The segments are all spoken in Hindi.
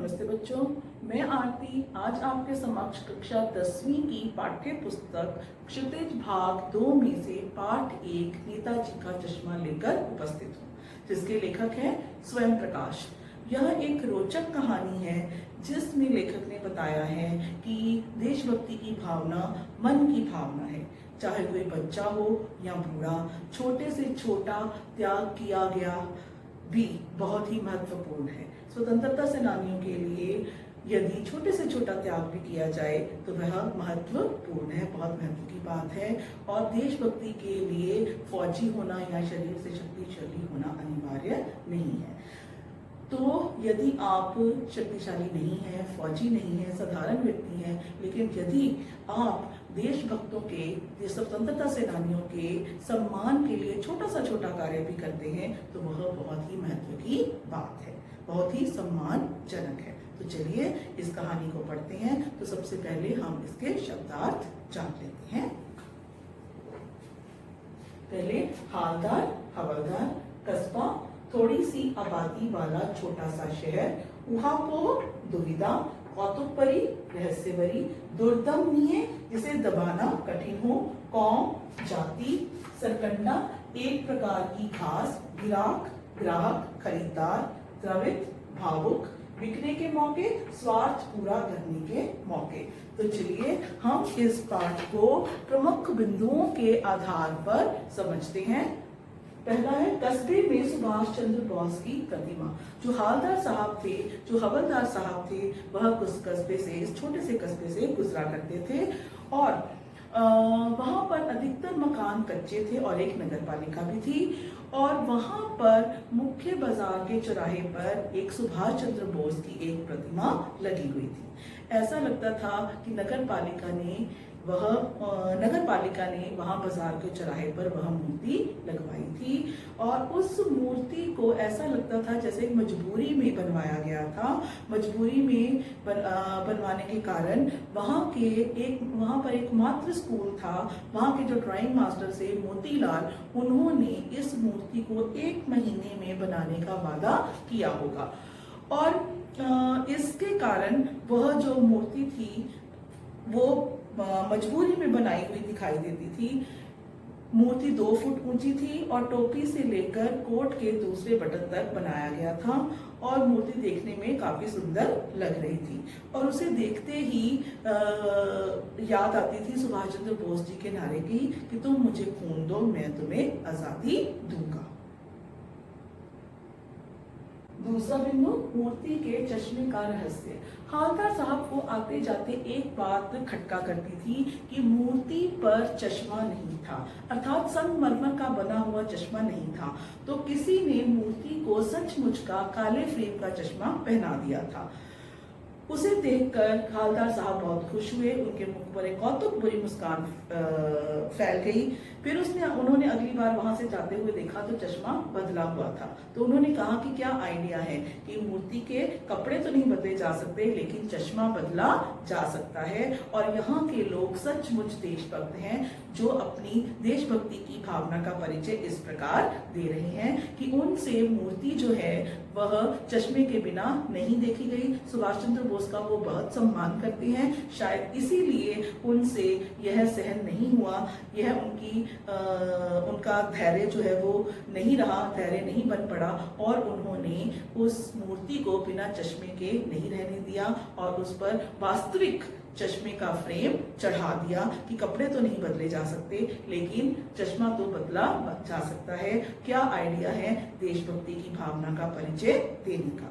नमस्ते बच्चों, मैं आरती आज आपके समक्ष कक्षा 10वीं की पाठ्य पुस्तक क्षितिज भाग 2 में से पाठ 1 नेताजी का चश्मा लेकर उपस्थित हूँ, जिसके लेखक हैं स्वयं प्रकाश। यह एक रोचक कहानी है जिसमें लेखक ने बताया है कि देशभक्ति की भावना मन की भावना है। चाहे कोई बच्चा हो या बूढ़ा, छोटे से छोटा त्याग किया गया भी बहुत ही महत्वपूर्ण है। स्वतंत्रता सेनानियों के लिए यदि छोटे से छोटा त्याग भी किया जाए तो वह महत्वपूर्ण है, बहुत महत्व की बात है। और देशभक्ति के लिए फौजी होना या शरीर से शक्तिशाली होना अनिवार्य नहीं है। तो यदि आप शक्तिशाली नहीं हैं, फौजी नहीं हैं, साधारण व्यक्ति हैं, लेकिन यदि आप देशभक्तों के, स्वतंत्रता सेनानियों के सम्मान के लिए छोटा सा छोटा कार्य भी करते हैं तो वह बहुत ही महत्व की बात है, बहुत ही सम्मानजनक है। तो चलिए इस कहानी को पढ़ते हैं। तो सबसे पहले हम इसके शब्दार्थ जान लेते हैं। पहले हालदार, हवलदार, कस्बा, थोड़ी सी आबादी वाला छोटा सा शहर, उहापोह दुविधा, कौतुकपरी रहस्यभरी, दुर्दमनीय जिसे दबाना कठिन हो, कौम जाति, सरकंडा एक प्रकार की घास, गिराक ग्राहक खरीदार, द्रवित भावुक बिकने के मौके, स्वार्थ पूरा करने के मौके। तो चलिए हम इस पाठ को प्रमुख बिंदुओं के आधार पर समझते हैं। पहला है कस्बे में सुभाष चंद्र बोस की प्रतिमा। जो हालदार साहब थे, जो हवलदार साहब थे, वह उस कस्बे से, इस छोटे से कस्बे से गुजरा करते थे और वहां पर अधिकतर मकान कच्चे थे और एक नगर पालिका भी थी। और वहां पर मुख्य बाजार के चौराहे पर एक सुभाष चंद्र बोस की एक प्रतिमा लगी हुई थी। ऐसा लगता था कि नगर पालिका ने वहां बाजार के चौराहे पर वह मूर्ति लगवाई थी और उस मूर्ति को ऐसा लगता था जैसे मजबूरी में बनवाया गया था। मजबूरी में बनवाने के कारण वहां पर एक मात्र स्कूल था। वहां के जो ड्राइंग मास्टर से मोतीलाल, उन्होंने इस मूर्ति को 1 महीने में बनाने का वादा किया होगा और इसके कारण वह जो मूर्ति थी वो मजबूरी में बनाई हुई दिखाई देती थी। मूर्ति 2 फुट ऊंची थी और टोपी से लेकर कोट के दूसरे बटन तक बनाया गया था और मूर्ति देखने में काफी सुंदर लग रही थी और उसे देखते ही याद आती थी सुभाष चंद्र बोस जी के नारे की कि तुम मुझे खून दो, मैं तुम्हें आजादी दूंगा। दूसरा बिंदु, मूर्ति के चश्मे का रहस्य। हालदार साहब को आते जाते एक बात खटका करती थी कि मूर्ति पर चश्मा नहीं था, अर्थात संगमरमर का बना हुआ चश्मा नहीं था। तो किसी ने मूर्ति को सचमुच का काले फ्रेम का चश्मा पहना दिया था। उसे देखकर हालदार साहब बहुत खुश हुए, उनके मुख पर एक कौतुक भरी मुस्कान फैल गई। फिर उन्होंने अगली बार वहां से जाते हुए देखा तो चश्मा बदला हुआ था। तो उन्होंने कहा कि क्या आइडिया है कि मूर्ति के कपड़े तो नहीं बदले जा सकते लेकिन चश्मा बदला जा सकता है। और यहाँ के लोग सचमुच देशभक्त हैं जो अपनी देशभक्ति की भावना का परिचय इस प्रकार दे रहे हैं कि उनसे मूर्ति जो है वह चश्मे के बिना नहीं देखी गई। सुभाष चंद्र बोस का वो बहुत सम्मान करते हैं, शायद इसीलिए उनसे यह सहन नहीं हुआ, यह उनका धैर्य जो है वो नहीं रहा, धैर्य नहीं बन पड़ा और उन्होंने उस मूर्ति को बिना चश्मे के नहीं रहने दिया और उस पर वास्तविक चश्मे का फ्रेम चढ़ा दिया कि कपड़े तो नहीं बदले जा सकते लेकिन चश्मा तो बदला जा सकता है। क्या आइडिया है देशभक्ति की भावना का परिचय देने का।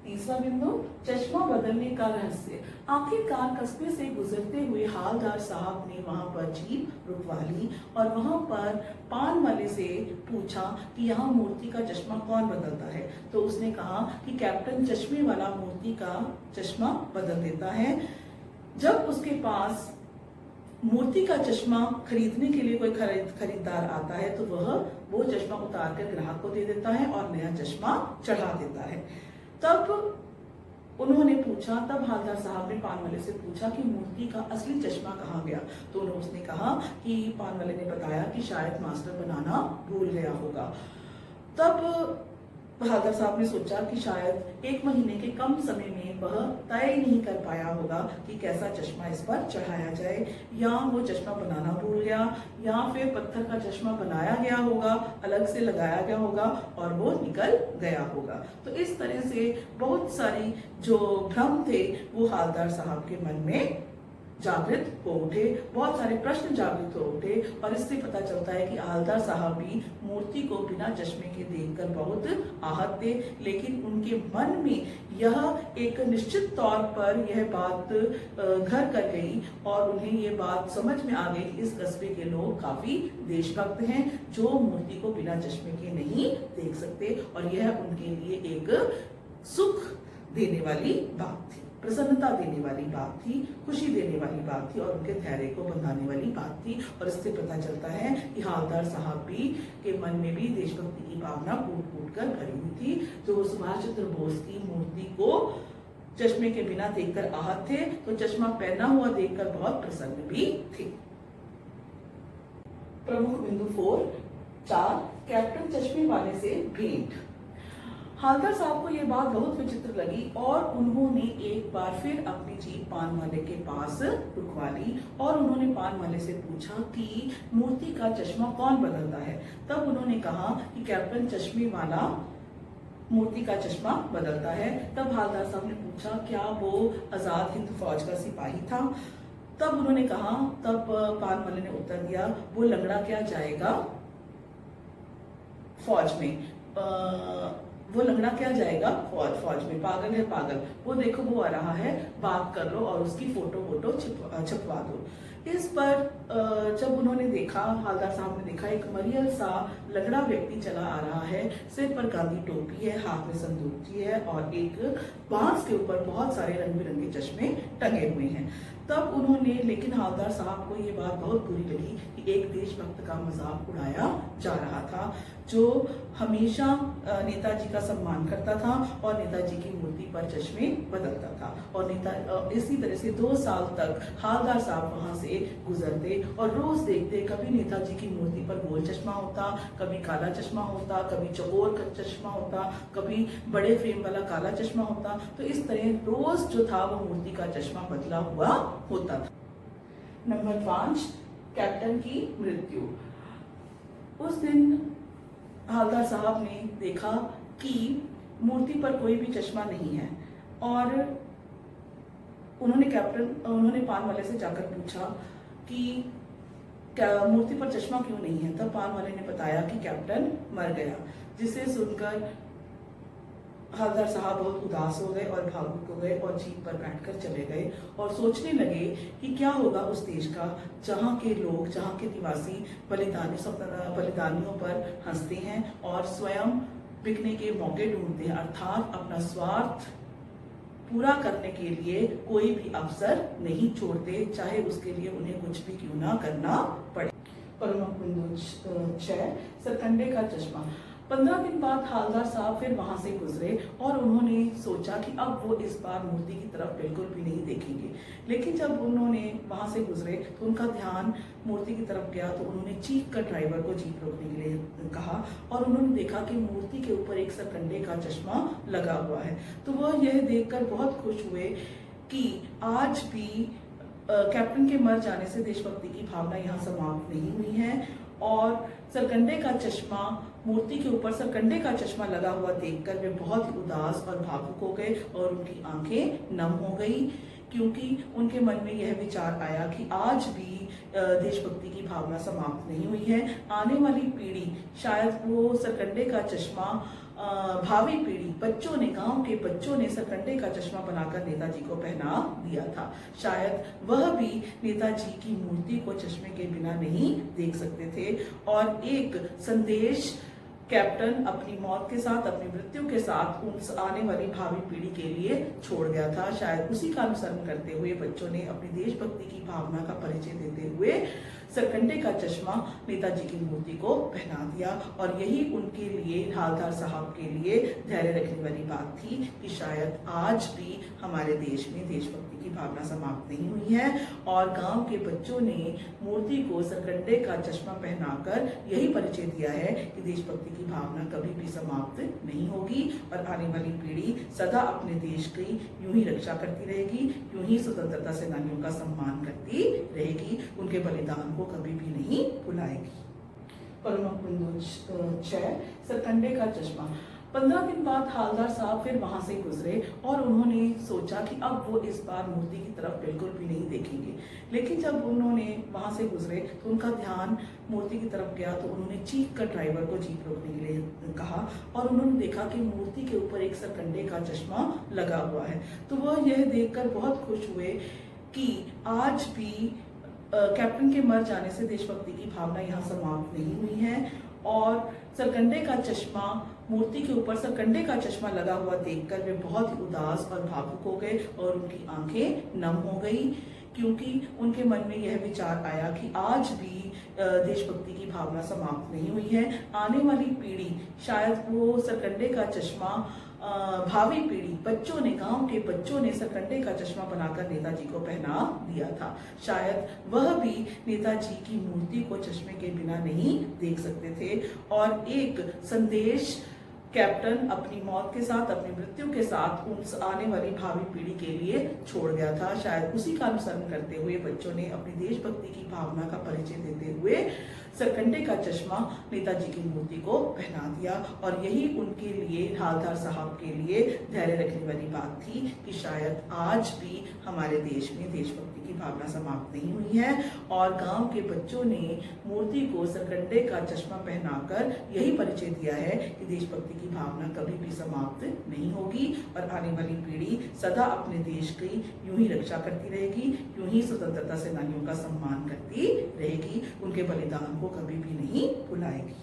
तीसरा बिंदु, चश्मा बदलने का रहस्य। आखिरकार कस्बे से गुजरते हुए हालदार साहब ने वहां पर जीप रुकवा ली और वहां पर पान वाले से पूछा कि यहाँ मूर्ति का चश्मा कौन बदलता है। तो उसने कहा कि कैप्टन चश्मे वाला मूर्ति का चश्मा बदल देता है। जब उसके पास मूर्ति का चश्मा खरीदने के लिए कोई खरीदार आता है तो वह वो चश्मा उतार कर ग्राहक को दे देता है और नया चश्मा चढ़ा देता है। तब हालदार साहब ने पान वाले से पूछा कि मूर्ति का असली चश्मा कहाँ गया। तो उसने कहा कि पान वाले ने बताया कि शायद मास्टर बनाना भूल गया होगा। तब बहादुर साहब ने सोचा कि शायद 1 महीने के कम समय में वह तय नहीं कर पाया होगा कि कैसा चश्मा इस पर चढ़ाया जाए, या वो चश्मा बनाना भूल गया, या फिर पत्थर का चश्मा बनाया गया होगा, अलग से लगाया गया होगा और वो निकल गया होगा। तो इस तरह से बहुत सारी जो भ्रम थे वो हवलदार साहब के मन में जागृत हो उठे, बहुत सारे प्रश्न जागृत हो उठे, और इससे पता चलता है कि हवलदार साहब भी मूर्ति को बिना चश्मे के देखकर बहुत आहत थे, लेकिन उनके मन में यह एक निश्चित तौर पर यह बात घर कर गई और उन्हें ये बात समझ में आ गई कि इस कस्बे के लोग काफी देशभक्त हैं जो मूर्ति को बिना चश्मे के नहीं देख सकते, और यह उनके लिए एक सुख देने वाली बात थी, प्रसन्नता देने वाली बात थी, खुशी देने वाली बात थी और उनके धैर्य को बंधाने वाली बात थी। और इससे पता चलता है कि हवलदार साहब भी के मन में भी देशभक्ति की भावना कूट कूट कर भरी हुई थी, जो सुभाष चंद्र बोस की मूर्ति को चश्मे के बिना देखकर आहत थे, तो चश्मा पहना हुआ देखकर बहुत प्रसन्न भी थे। प्रमुख बिंदु 4 कैप्टन चश्मे वाले से भेंट। हवलदार साहब को यह बात बहुत विचित्र लगी और उन्होंने एक बार फिर अपनी जीप पान वाले के पास रुकवा ली और उन्होंने पान वाले से पूछा कि मूर्ति का चश्मा कौन बदलता है। तब उन्होंने कहा कि कैप्टन चश्मे वाला मूर्ति का चश्मा बदलता है। तब हवलदार साहब ने पूछा क्या वो आजाद हिंद फौज का सिपाही था। तब उन्होंने कहा, तब पान वाले ने उत्तर दिया, वो लंगड़ा क्या जाएगा फौज में, वो लंगड़ा क्या जाएगा फौज में, पागल है पागल, वो देखो वो आ रहा है, बात कर लो और उसकी फोटो छपवा दो। इस पर जब उन्होंने देखा, हवलदार साहब ने देखा, एक मरियल सा लंगड़ा व्यक्ति चला आ रहा है, सिर पर गांधी टोपी है, हाथ में संदूकची है और एक बांस के ऊपर बहुत सारे रंग बिरंगे चश्मे टंगे हुए हैं। तब उन्होंने, लेकिन हवलदार साहब को ये बात बहुत बुरी लगी कि एक देशभक्त का मजाक उड़ाया जा रहा था जो हमेशा नेताजी का सम्मान करता था और नेताजी की मूर्ति पर चश्मे बदलता था, और इसी तरह से 2 साल तक हवलदार साहब वहां से गुजरते और रोज देखते, कभी नेताजी की मूर्ति पर गोल चश्मा होता, कभी काला चश्मा होता, कभी चकोर चश्मा होता, कभी बड़े फ्रेम वाला काला चश्मा होता। तो इस तरह रोज जो था वो मूर्ति का चश्मा बदला हुआ होता था। नंबर 5 कैप्टन की मृत्यु। उस दिन हवलदार साहब ने देखा कि मूर्ति पर कोई भी चश्मा नहीं है और उन्होंने पान वाले से जाकर पूछा कि क्या मूर्ति पर चश्मा क्यों नहीं है। तब पान वाले ने बताया कि कैप्टन मर गया, जिसे सुनकर हवलदार साहब बहुत उदास हो गए और भावुक हो गए और जीप पर बैठकर चले गए और सोचने लगे कि क्या होगा उस देश का जहाँ के लोग, जहाँ के निवासी बलिदानियों पर हंसते हैं और स्वयं बिकने के मौके ढूंढते हैं, अर्थात अपना स्वार्थ पूरा करने के लिए कोई भी अवसर नहीं छोड़ते, चाहे उसके लिए उन्हें कुछ भी क्यों ना करना पड़े। प्रमुख बिंदु 6 सरकंडे का चश्मा। 15 दिन बाद हवलदार साहब फिर वहां से गुजरे और उन्होंने सोचा कि अब वो इस बार मूर्ति की तरफ बिल्कुल भी नहीं देखेंगे, लेकिन जब उन्होंने वहां से गुजरे तो उनका ध्यान मूर्ति की तरफ गया तो उन्होंने चीख कर ड्राइवर को जीप रोकने के लिए कहा और उन्होंने देखा कि मूर्ति के ऊपर एक सरकंडे का चश्मा लगा हुआ है। तो वह यह देखकर बहुत खुश हुए कि आज भी कैप्टन के मर जाने से देशभक्ति की भावना यहाँ समाप्त नहीं हुई है, और सरकंडे का चश्मा, मूर्ति के ऊपर सरकंडे का चश्मा लगा हुआ देखकर वे बहुत ही उदास और भावुक हो गए और उनकी आंखें नम हो गई, क्योंकि उनके मन में यह विचार आया कि आज भी देशभक्ति की भावना समाप्त नहीं हुई है। आने वाली पीढ़ी, शायद वो सरकंडे का चश्मा, भावी पीढ़ी, बच्चों ने, गांव के बच्चों ने सरकंडे का चश्मा बनाकर नेताजी को पहना दिया था, शायद वह भी नेताजी की मूर्ति को चश्मे के बिना नहीं देख सकते थे। और एक संदेश कैप्टन अपनी मौत के साथ, अपनी मृत्यु के साथ उन आने वाली भावी पीढ़ी के लिए छोड़ गया था। शायद उसी का अनुसरण करते हुए बच्चों ने अपनी देशभक्ति की भावना का परिचय देते हुए सरकंडे का चश्मा नेताजी की मूर्ति को पहना दिया, और यही उनके लिए, हवलदार साहब के लिए धैर्य रखने वाली बात थी कि शायद आज भी हमारे देश में देशभक्ति की भावना समाप्त नहीं हुई है। और गांव के बच्चों ने मूर्ति को सरकंडे का चश्मा पहनाकर यही परिचय दिया है कि देशभक्ति की भावना कभी भी समाप्त नहीं होगी और आने वाली पीढ़ी सदा अपने देश की यूं ही रक्षा करती रहेगी, यूं ही स्वतंत्रता सेनानियों का सम्मान करती रहेगी, उनके बलिदान को कभी भी नहीं भुलाएगी। प्रमुख बिंदु 6, सरकंडे का चश्मा। 15 दिन बाद हालदार साहब फिर वहां से गुजरे और उन्होंने सोचा कि अब वो इस बार मूर्ति की तरफ बिल्कुल भी नहीं देखेंगे। लेकिन जब उन्होंने वहां से गुजरे तो उनका ध्यान मूर्ति की तरफ गया तो उन्होंने चीख कर ड्राइवर को जीप रोकने के लिए कहा और उन्होंने देखा कि मूर्ति के ऊपर एक सरकंडे का चश्मा लगा हुआ है। तो वह यह देखकर बहुत खुश हुए कि आज भी कैप्टन के मर जाने से देशभक्ति की भावना यहाँ समाप्त नहीं हुई है और सरकंडे का चश्मा, मूर्ति के ऊपर सरकंडे का चश्मा लगा हुआ देखकर वे बहुत ही उदास और भावुक हो गए और उनकी आंखें नम हो गई, क्योंकि उनके मन में यह विचार आया कि आज भी देशभक्ति की भावना समाप्त नहीं हुई है। आने वाली पीढ़ी शायद वो सरकंडे का चश्मा, भावी पीढ़ी, बच्चों ने, गांव के बच्चों ने सरकंडे का चश्मा बनाकर नेताजी को पहना दिया था। शायद वह भी नेताजी की मूर्ति को चश्मे के बिना नहीं देख सकते थे और एक संदेश कैप्टन अपनी मौत के साथ, अपनी मृत्यु के साथ उन आने वाली भावी पीढ़ी के लिए छोड़ गया था। शायद उसी का अनुसरण करते हुए बच्चों ने अपनी देशभक्ति की भावना का परिचय देते हुए सरकंडे का चश्मा नेताजी की मूर्ति को पहना दिया और यही उनके लिए, हालदार साहब के लिए धैर्य रखने वाली बात थी कि शायद आज भी हमारे देश में देशभक्ति की भावना समाप्त नहीं हुई है और गांव के बच्चों ने मूर्ति को सरकंडे का चश्मा पहनाकर यही परिचय दिया है कि देशभक्ति की भावना कभी भी समाप्त नहीं होगी और आने वाली पीढ़ी सदा अपने देश की यूं ही रक्षा करती रहेगी, यूं ही स्वतंत्रता सेनानियों का सम्मान करती रहेगी, उनके बलिदान को कभी भी नहीं भुलाएगी।